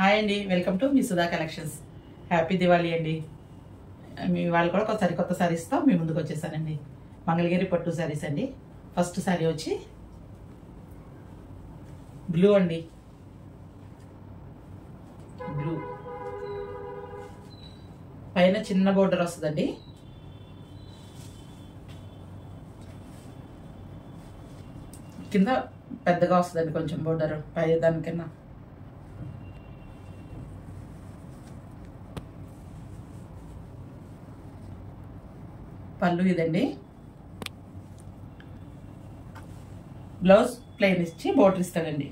Hi అండి, welcome to me Sudha collections. Happy Diwali అండి. మీ వాళ్ళు కూడా ఒక సరికొత్త శారీస్తో మీ ముందుకు వచ్చేసానండి. మంగళగిరి పట్టు శారీస్ అండి. ఫస్ట్ శారీ వచ్చి బ్లూ అండి. బ్లూ పైన చిన్న బోర్డర్ వస్తుందండి. కింద పెద్దగా వస్తుందండి కొంచెం బోర్డర్ పై దానికన్నా. పళ్ళు ఇదండి. బ్లౌజ్ ప్లెయిన్ ఇచ్చి బోర్డర్ ఇస్తాడండి.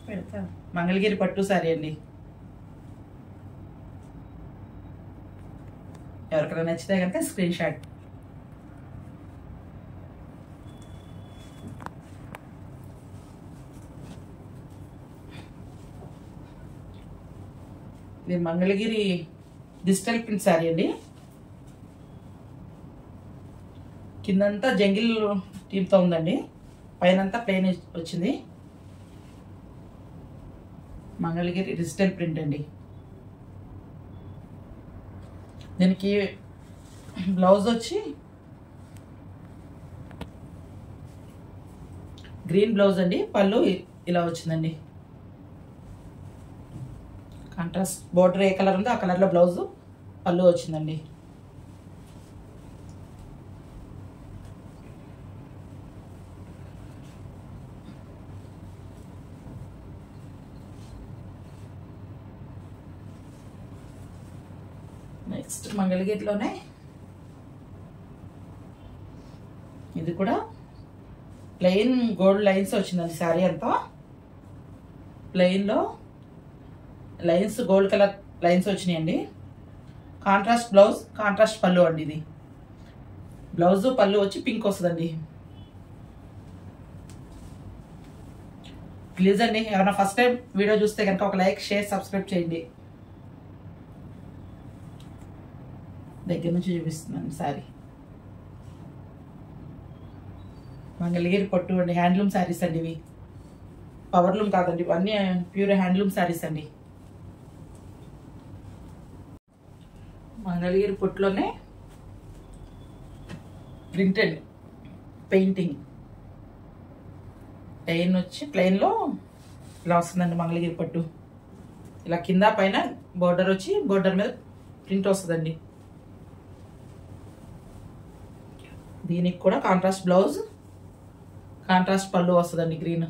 పెడతా మంగళగిరి పట్టు శారీ అండి. ఎవరికైనా నచ్చితే కనుక స్క్రీన్ షాట్. ఇది మంగళగిరి డిజిటల్ ప్రింట్ శారీ అండి. కిందంతా జంగిల్ టీమ్తో ఉందండి, పైనంతా ప్లెయిన్ వచ్చింది. మంగళగిరి డిజిటల్ ప్రింట్ అండి. దీనికి బ్లౌజ్ వచ్చి గ్రీన్ బ్లౌజ్ అండి. పళ్ళు ఇలా వచ్చిందండి. కాంట్రాస్ట్ బోర్డర్ ఏ కలర్ ఉందో ఆ కలర్లో బ్లౌజ్, పళ్ళు వచ్చిందండి. నెక్స్ట్ మంగళగిరిలోనే ఇది కూడా ప్లెయిన్ గోల్డ్ లైన్స్ వచ్చిందండి. శారీ అంతా ప్లెయిన్లో లైన్స్, గోల్డ్ కలర్ లైన్స్ వచ్చినాయండి. కాంట్రాస్ట్ బ్లౌజ్, కాంట్రాస్ట్ పళ్ళు అండి. ఇది బ్లౌజ్ పళ్ళు వచ్చి పింక్ వస్తుందండి. ప్లీజ్ అండి, ఎవరైనా ఫస్ట్ టైం వీడియో చూస్తే కనుక ఒక లైక్, షేర్, సబ్స్క్రైబ్ చేయండి. దగ్గర నుంచి చూపిస్తున్నాను శారీ. మంగళగిరి పట్టు అండి. హ్యాండ్లూమ్ శారీస్ అండి. ఇవి పవర్లూమ్ కాదండి, ఇవన్నీ ప్యూర్ హ్యాండ్లూమ్ శారీస్ అండి. మంగళగిరి పట్టులోనే ప్రింటెడ్ పెయింటింగ్. ప్లెయిన్ వచ్చి ప్లెయిన్లో ఇలా వస్తుందండి మంగళగిరి పట్టు. ఇలా కింద పైన బోర్డర్ వచ్చి బోర్డర్ మీద ప్రింట్ వస్తుందండి. దీనికి కూడా కాంట్రాస్ట్ బ్లౌజ్, కాంట్రాస్ట్ పళ్ళు వస్తుందండి గ్రీన్.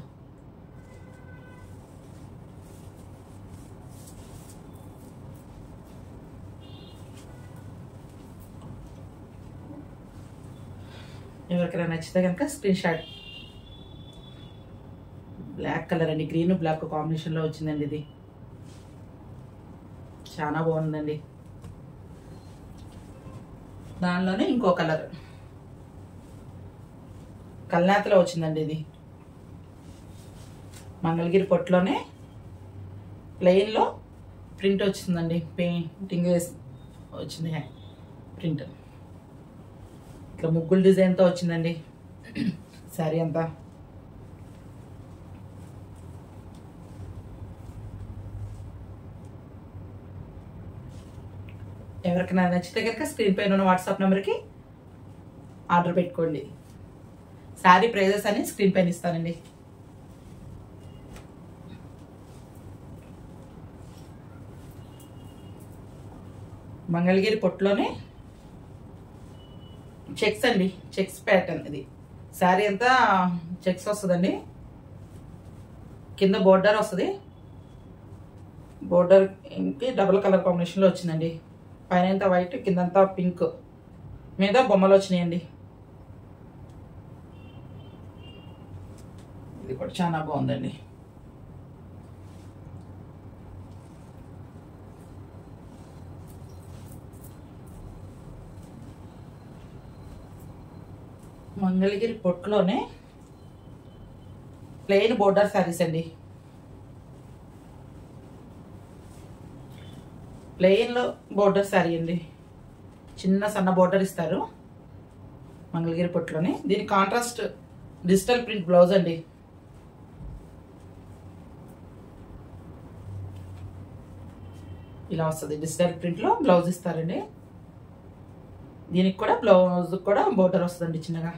ఎవరికైనా నచ్చితే కనుక స్క్రీన్ షాట్. బ్లాక్ కలర్ అండి, గ్రీన్ బ్లాక్ కాంబినేషన్లో వచ్చిందండి. ఇది చాలా బాగుందండి. దానిలోనే ఇంకో కలర్ కల్నాతలో వచ్చిందండి. ఇది మంగళగిరి పొట్టులోనే ప్లెయిన్లో ప్రింట్ వచ్చిందండి. పెయింటింగ్ వచ్చింది ప్రింట్. ఇట్లా ముగ్గుల డిజైన్తో వచ్చిందండి శారీ అంతా. ఎవరికైనా నచ్చితే కనుక స్క్రీన్ పైన ఉన్న వాట్సాప్ నెంబర్కి ఆర్డర్ పెట్టుకోండి. శారీ ప్రైజెస్ అని స్క్రీన్ పైన ఇస్తానండి. మంగళగిరి పొట్టులోనే చెక్స్ అండి, చెక్స్ ప్యాటర్న్. ఇది శారీ అంతా చెక్స్ వస్తుందండి. కింద బోర్డర్ వస్తుంది. బోర్డర్ ఇంకి డబుల్ కలర్ కాంబినేషన్లో వచ్చిందండి. పైన అంతా వైట్, కిందంతా పింక్, మీద బొమ్మలు వచ్చినాయండి. ఇది కూడా చాలా బాగుందండి. మంగళగిరి పొట్టులోనే ప్లెయిన్ బోర్డర్ శారీస్ అండి. ప్లెయిన్లో బోర్డర్ శారీ అండి. చిన్న సన్న బోర్డర్ ఇస్తారు మంగళగిరి పొట్టులోనే. దీని కాంట్రాస్ట్ డిజిటల్ ప్రింట్ బ్లౌజ్ అండి. ఇలా వస్తుంది. డిజిటల్ ప్రింట్లో బ్లౌజ్ ఇస్తారండి. దీనికి కూడా బ్లౌజ్ కూడా బోర్డర్ వస్తుందండి చిన్నగా.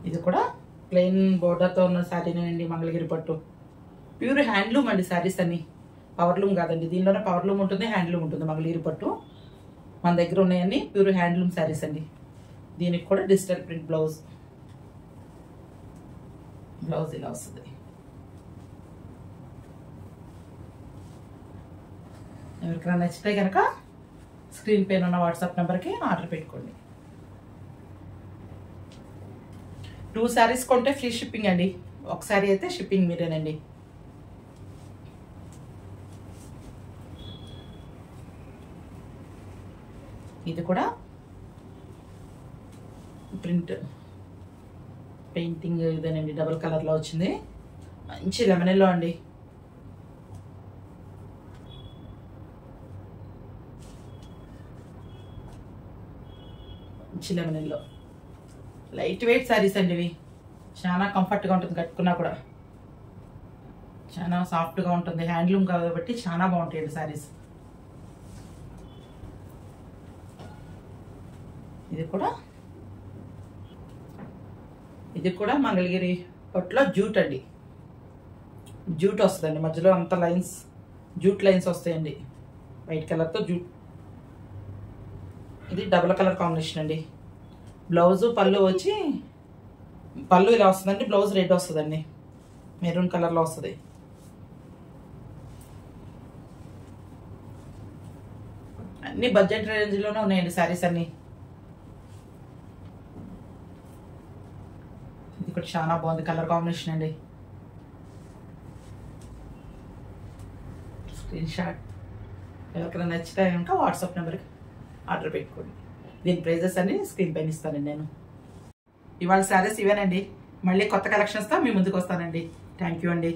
ఇది కూడా ప్లెయిన్ బోర్డర్తో ఉన్న శారీనేనండి, మంగళగిరి పట్టు. ప్యూర్ హ్యాండ్లూమ్ అండి శారీస్ అన్ని, పవర్లూమ్ కాదండి. దీనిలోనే పవర్లూమ్ ఉంటుంది, హ్యాండ్లూమ్ ఉంటుంది. మంగళగిరి పట్టు మన దగ్గర ఉన్నాయన్నీ ప్యూర్ హ్యాండ్లూమ్ శారీస్ అండి. దీనికి కూడా డిజిటల్ ప్రింట్ బ్లౌజ్ ఇలా వస్తుంది. ఎవరికైనా నచ్చితే కనుక స్క్రీన్ పైన ఉన్న వాట్సాప్ నెంబర్కి ఆర్డర్ పెట్టుకోండి. 2 శారీస్ కొంటే ఫ్రీ షిప్పింగ్ అండి. ఒక శారీ అయితే షిప్పింగ్ మీరేనండి. ఇది కూడా ప్రింట్ పెయింటింగ్ ఇదేనండి, డబుల్ కలర్లో వచ్చింది. మంచి లెమన్ ఎల్లో అండి. మంచి lemon yellow, light weight saris అండి ఇవి. చాలా కంఫర్ట్గా ఉంటుంది, కట్టుకున్నా కూడా చాలా సాఫ్ట్గా ఉంటుంది. హ్యాండ్లూమ్ కాబట్టి చాలా బాగుంటాయండి శారీస్. ఇది కూడా మంగళగిరి పట్టులో జూట్ అండి. జూట్ వస్తుందండి, మధ్యలో అంత లైన్స్, జూట్ లైన్స్ వస్తాయండి వైట్ కలర్తో జూట్. ఇది డబుల్ కలర్ కాంబినేషన్ అండి. బ్లౌజు పళ్ళు వచ్చి, పళ్ళు ఇలా వస్తుందండి, బ్లౌజ్ రెడ్ వస్తుందండి, మెరూన్ కలర్లో వస్తుంది. అన్ని బడ్జెట్ రేంజ్లోనే ఉన్నాయండి శారీస్ అన్నీ. ఇది కూడా చాలా బాగుంది కలర్ కాంబినేషన్ అండి. స్క్రీన్ షాట్ ఎవరికైనా నచ్చితే కనుక వాట్సాప్ నెంబర్కి ఆర్డర్ పెట్టుకోండి. దీని ప్రైజెస్ అన్ని స్క్రీన్ పైన ఇస్తానండి నేను. ఇవాళ శారీస్ ఇవేనండి. మళ్ళీ కొత్త కలెక్షన్స్తో మీ ముందుకు వస్తానండి. థ్యాంక్ యూ అండి.